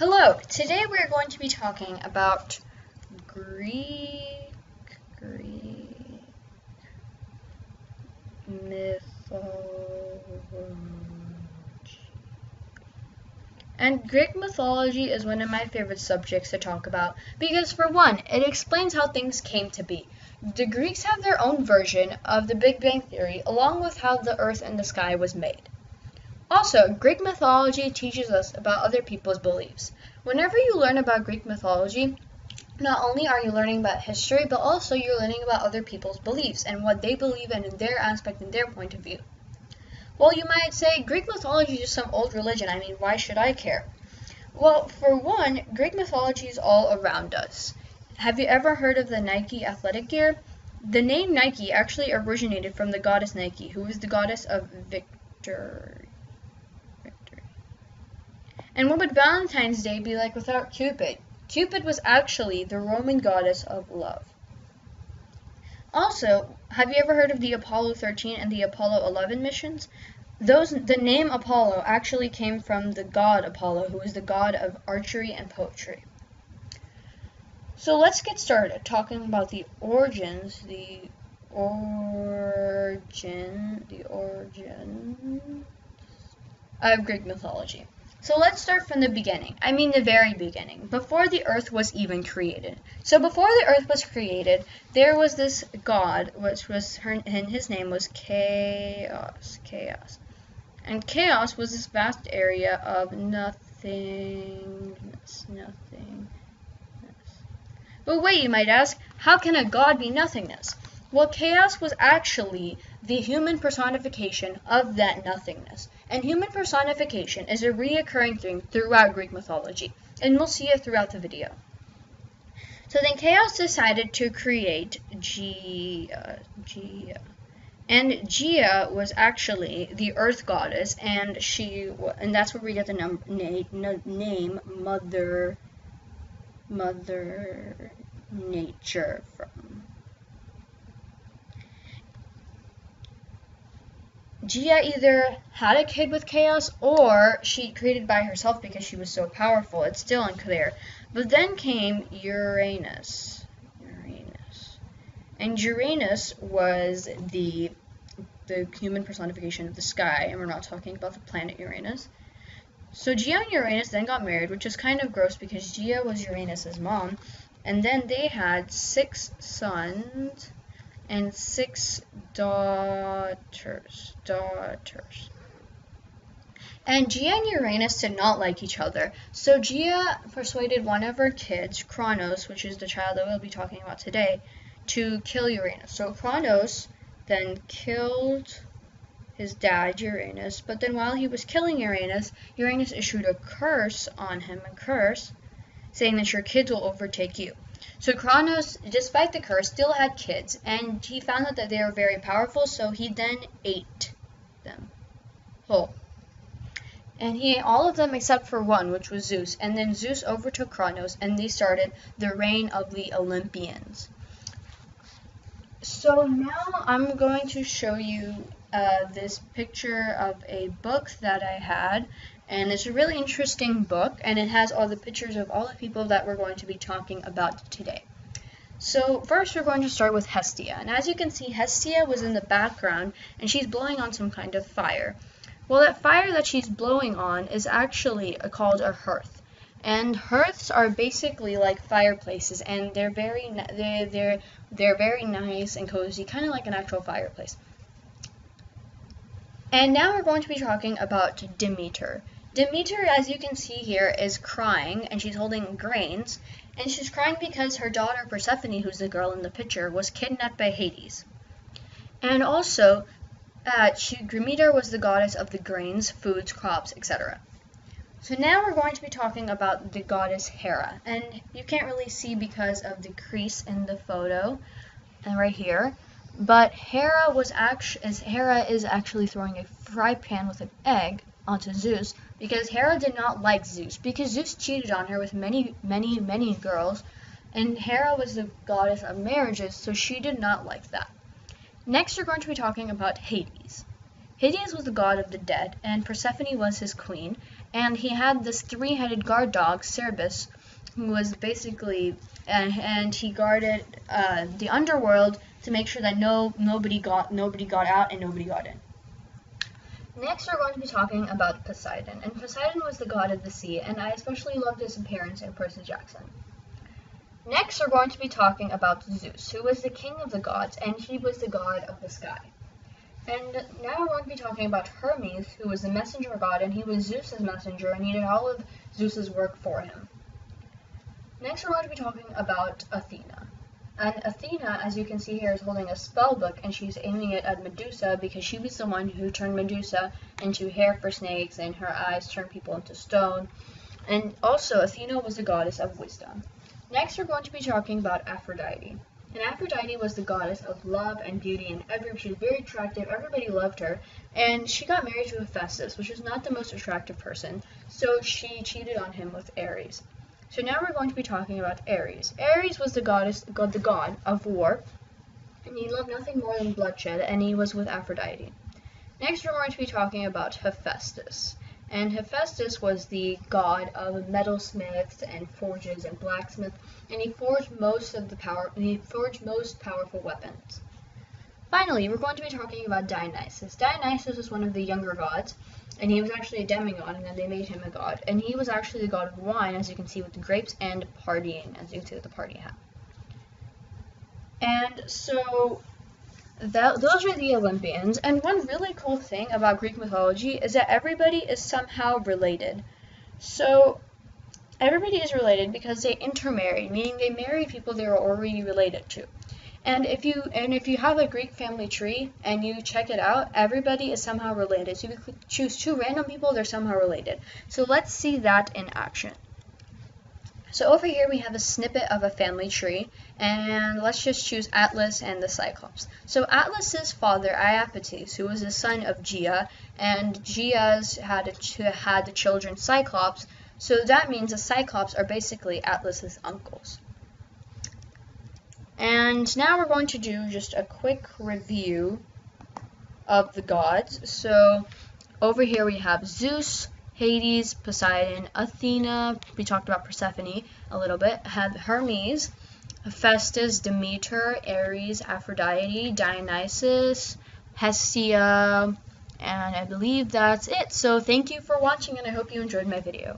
Hello, today we're going to be talking about Greek mythology. And Greek mythology is one of my favorite subjects to talk about because, for one, it explains how things came to be. The Greeks have their own version of the Big Bang Theory, along with how the earth and the sky was made. Also, Greek mythology teaches us about other people's beliefs. Whenever you learn about Greek mythology, not only are you learning about history, but also you're learning about other people's beliefs and what they believe in their aspect and their point of view. Well, you might say, Greek mythology is just some old religion. I mean, why should I care? Well, for one, Greek mythology is all around us. Have you ever heard of the Nike athletic gear? The name Nike actually originated from the goddess Nike, who is the goddess of victory. And what would Valentine's Day be like without Cupid? Cupid was actually the Roman goddess of love. Also, have you ever heard of the Apollo 13 and the Apollo 11 missions? The name Apollo actually came from the god Apollo, who is the god of archery and poetry. So let's get started talking about the origin of Greek mythology. So let's start from the beginning. I mean the very beginning, before the earth was even created. So before the earth was created, there was this god, and his name was Chaos. And chaos was this vast area of nothingness. But wait, you might ask, how can a god be nothingness? Well, chaos was actually the human personification of that nothingness. And human personification is a reoccurring theme throughout Greek mythology, and we'll see it throughout the video. So then Chaos decided to create Gaia. And Gaia was actually the earth goddess, and that's where we get the name Mother Nature from. Gaia either had a kid with Chaos or she created by herself because she was so powerful. It's still unclear. But then came Uranus. And Uranus was the human personification of the sky, and we're not talking about the planet Uranus. So Gaia and Uranus then got married, which is kind of gross because Gaia was Uranus's mom, and then they had 6 sons and 6 daughters. And Gaia and Uranus did not like each other, so Gaia persuaded one of her kids, Kronos, which is the child that we'll be talking about today, to kill Uranus. So Kronos then killed his dad, Uranus, but then while he was killing Uranus, Uranus issued a curse on him, saying that your kids will overtake you. So Kronos, despite the curse, still had kids, and he found out that they were very powerful, so he then ate them whole. And he ate all of them except for one, which was Zeus, and then Zeus overtook Kronos, and they started the reign of the Olympians. So now I'm going to show you this picture of a book that I had, and it's a really interesting book, and it has all the pictures of all the people that we're going to be talking about today. So first we're going to start with Hestia, and as you can see, Hestia was in the background, and she's blowing on some kind of fire. Well, that fire that she's blowing on is actually called a hearth. And hearths are basically like fireplaces, and they're very nice and cozy, kind of like an actual fireplace. And now we're going to be talking about Demeter. Demeter, as you can see here, is crying, and she's holding grains, and she's crying because her daughter Persephone, who's the girl in the picture, was kidnapped by Hades. And also, Demeter was the goddess of the grains, foods, crops, etc. So now we're going to be talking about the goddess Hera, and you can't really see because of the crease in the photo, and right here, but Hera is actually throwing a fry pan with an egg onto Zeus because Hera did not like Zeus because Zeus cheated on her with many girls, and Hera was the goddess of marriages, so she did not like that. Next, we're going to be talking about Hades. Hades was the god of the dead, and Persephone was his queen, And he had this three-headed guard dog, Cerberus, who was basically, and he guarded the underworld to make sure that nobody got out and nobody got in. Next, we're going to be talking about Poseidon, and Poseidon was the god of the sea, and I especially loved his appearance in Percy Jackson. Next, we're going to be talking about Zeus, who was the king of the gods, and he was the god of the sky. And now we're going to be talking about Hermes, who was the messenger god, and he was Zeus's messenger, and he did all of Zeus's work for him. Next, we're going to be talking about Athena. And Athena, as you can see here, is holding a spell book, and she's aiming it at Medusa because she was the one who turned Medusa into hair for snakes, and her eyes turned people into stone. And also, Athena was the goddess of wisdom. Next, we're going to be talking about Aphrodite. And Aphrodite was the goddess of love and beauty, and she was very attractive. Everybody loved her, and she got married to Hephaestus, which was not the most attractive person, so she cheated on him with Ares. So now we're going to be talking about Ares. Ares was the god of war, and he loved nothing more than bloodshed, and he was with Aphrodite. Next, we're going to be talking about Hephaestus. And Hephaestus was the god of metalsmiths and forges and blacksmiths, and he forged most powerful weapons. Finally, we're going to be talking about Dionysus. Dionysus was one of the younger gods, and he was actually a demigod, and then they made him a god. And he was actually the god of wine, as you can see with the grapes, and partying, as you can see with the party hat. And so those are the Olympians, and one really cool thing about Greek mythology is that everybody is somehow related. So everybody is related because they intermarried, meaning they married people they were already related to. And if you have a Greek family tree and you check it out, everybody is somehow related. So if you choose two random people, they're somehow related. So let's see that in action. So over here we have a snippet of a family tree, and let's just choose Atlas and the Cyclops. So Atlas's father, Iapetus, who was the son of Gaia, and Gaia's had the children Cyclops, so that means the Cyclops are basically Atlas's uncles. And now we're going to do just a quick review of the gods. So over here we have Zeus, Hades, Poseidon, Athena, we talked about Persephone a little bit, had Hermes, Hephaestus, Demeter, Ares, Aphrodite, Dionysus, Hestia, and I believe that's it. So thank you for watching, and I hope you enjoyed my video.